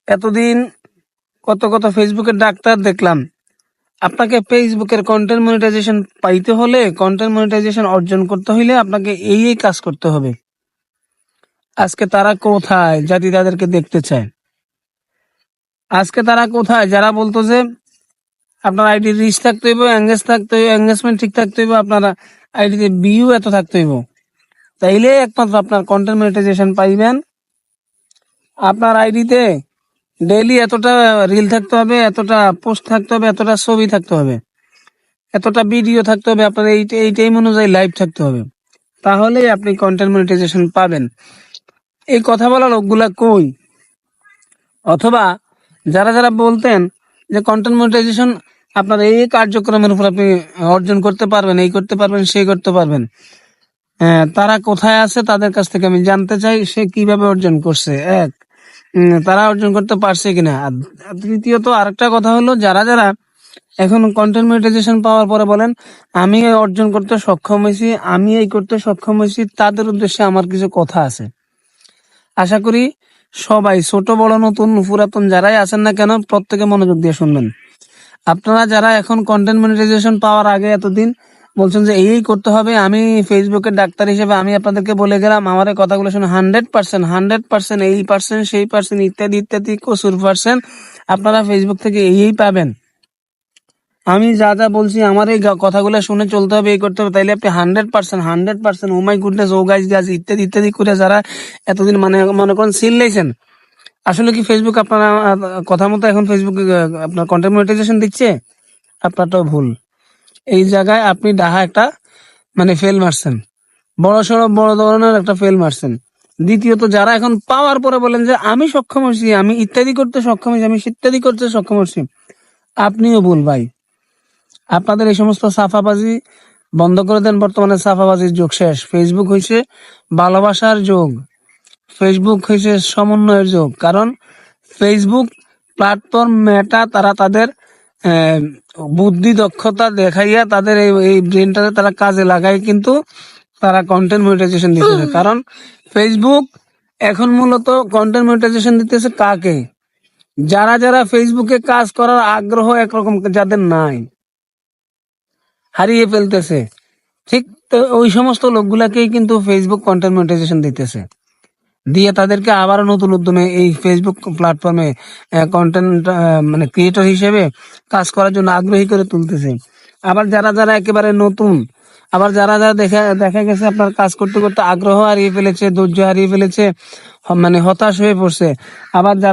এতদিন কত কত ফেসবুকের ডাক্তার দেখলাম। আপনাকে ফেসবুকের কন্টেন্ট মনিটাইজেশন পাইতে হলে, কন্টেন্ট মনিটাইজেশন অর্জন করতে হইলে আপনাকে এই কাজ করতে হবে। আজকে তারা কোথায় জাতি তাদেরকে দেখতে চায়? আজকে তারা কোথায় যারা বলতো যে আপনার আইডি রিচ থাকতে হইব, এঙ্গেজ থাকতে হইব, এঙ্গেজমেন্ট ঠিক থাকতে হইব, আপনার আইডিতে ভিউ এত থাকতে হইব, তাইলে একমাত্র আপনার কন্টেন্ট মনিটাইজেশন পাইবেন। আপনার আইডিতে ডেইলি এতটা রিল থাকতে হবে, এতটা পোস্ট থাকতে হবে, এতটা ছবি থাকতে হবে, এতটা ভিডিও থাকতে হবে, আপনার এই টাইম অনুযায়ী লাইভ থাকতে হবে, তাহলেই আপনি কন্টেন্ট মনিটাইজেশন পাবেন। এই কথা বলা লোকগুলা কই? অথবা যারা যারা বলতেন যে কন্টেন্ট মনিটাইজেশন আপনার এই কার্যক্রমের উপর আপনি অর্জন করতে পারবেন, এই করতে পারবেন, সেই করতে পারবেন, তারা কোথায় আছে? তাদের কাছ থেকে আমি জানতে চাই সে কিভাবে অর্জন করছে। তারা অর্জন করতে পারছে কিনা। আর তৃতীয়ত আরেকটা কথা হলো, যারা যারা এখন কন্টেন্ট মনিটাইজেশন পাওয়ার পরে বলেন আমি অর্জন করতে সক্ষম হয়েছি, আমি এই করতে সক্ষম হয়েছি, তাদের উদ্দেশ্যে আমার কিছু কথা আছে। আশা করি সবাই, ছোট বড় নতুন পুরাতন যারাই আছেন না কেন, প্রত্যেকে মনোযোগ দিয়ে শুনবেন। আপনারা যারা এখন কন্টেন্ট মনিটাইজেশন পাওয়ার আগে এতদিন বলছেন যে এই করতে হবে, আমি ফেসবুকের ডাক্তার হিসেবে আমি আপনাদেরকে বলে গেলাম, আমার এই কথাগুলো শুনে 100% এই পার্সেন্ট সেই পার্সেন্ট ইত্যাদি ইত্যাদি প্রচুর পার্সেন্ট আপনারা ফেসবুক থেকে এই পাবেন। আমি যা যা বলছি আমার এই কথাগুলো শুনে চলতে হবে, এই করতে হবে, তাইলে আপনি 100% ও মাই গুডনেস, ও গাইজ গাছ ইত্যাদি ইত্যাদি করে যারা এতদিন মনে করেন সিল লেছেন, আসলে কি ফেসবুক আপনার কথা মতো এখন ফেসবুক আপনার কন্টেন্ট মনিটাইজেশন দিচ্ছে? আপনারটাও ভুল। এই জায়গায় আপনি ডাহা একটা ফেল মারছেন, বড় ধরনের একটা ফেল মারছেন। দ্বিতীয়ত যারা এখন পাওয়ার পরে বলেন যে আমি সক্ষম হচ্ছি, আমি ইত্যাদি করতে সক্ষম হচ্ছি, আমি ইত্যাদি করতে সক্ষম হচ্ছি, আপনিও ভুল ভাই। আপনাদের এই সমস্ত সাফাবাজি বন্ধ করে দেন। বর্তমানে সাফাবাজির যুগ শেষ। ফেসবুক হয়েছে ভালোবাসার যুগ, ফেসবুক হয়েছে সমন্বয়ের যুগ। কারণ ফেসবুক প্ল্যাটফর্ম মেটা তারা তাদের বুদ্ধি দক্ষতা দেখাইয়া তাদের এই ব্রেনটাকে তারা কাজে লাগায়, কিন্তু তারা কন্টেন্ট মনিটাইজেশন দিতেছে। কারণ ফেসবুক এখন মূলত কন্টেন্ট মনিটাইজেশন দিতেছে কাকে? যারা যারা ফেসবুকে কাজ করার আগ্রহ একরকম যাদের নাই, হারিয়ে ফেলতেছে, ঠিক তো ওই সমস্ত লোকগুলাকেই কিন্তু ফেসবুক কন্টেন্ট মনিটাইজেশন দিতেছে, দিয়ে তাদেরকে আবারও নতুন উদ্যমে এই ফেসবুক প্ল্যাটফর্মে কন্টেন্ট ক্রিয়েটর হিসেবে কাজ করার জন্য আগ্রহী করে তুলতেছে। আবার যারা যারা একেবারে নতুন, আবার যারা যারা দেখা গেছে আপনার কাজ করতে করতে আগ্রহ হারিয়ে ফেলেছে, ধৈর্য হারিয়ে ফেলেছে, হতাশ হয়ে পড়ছে, আবার যারা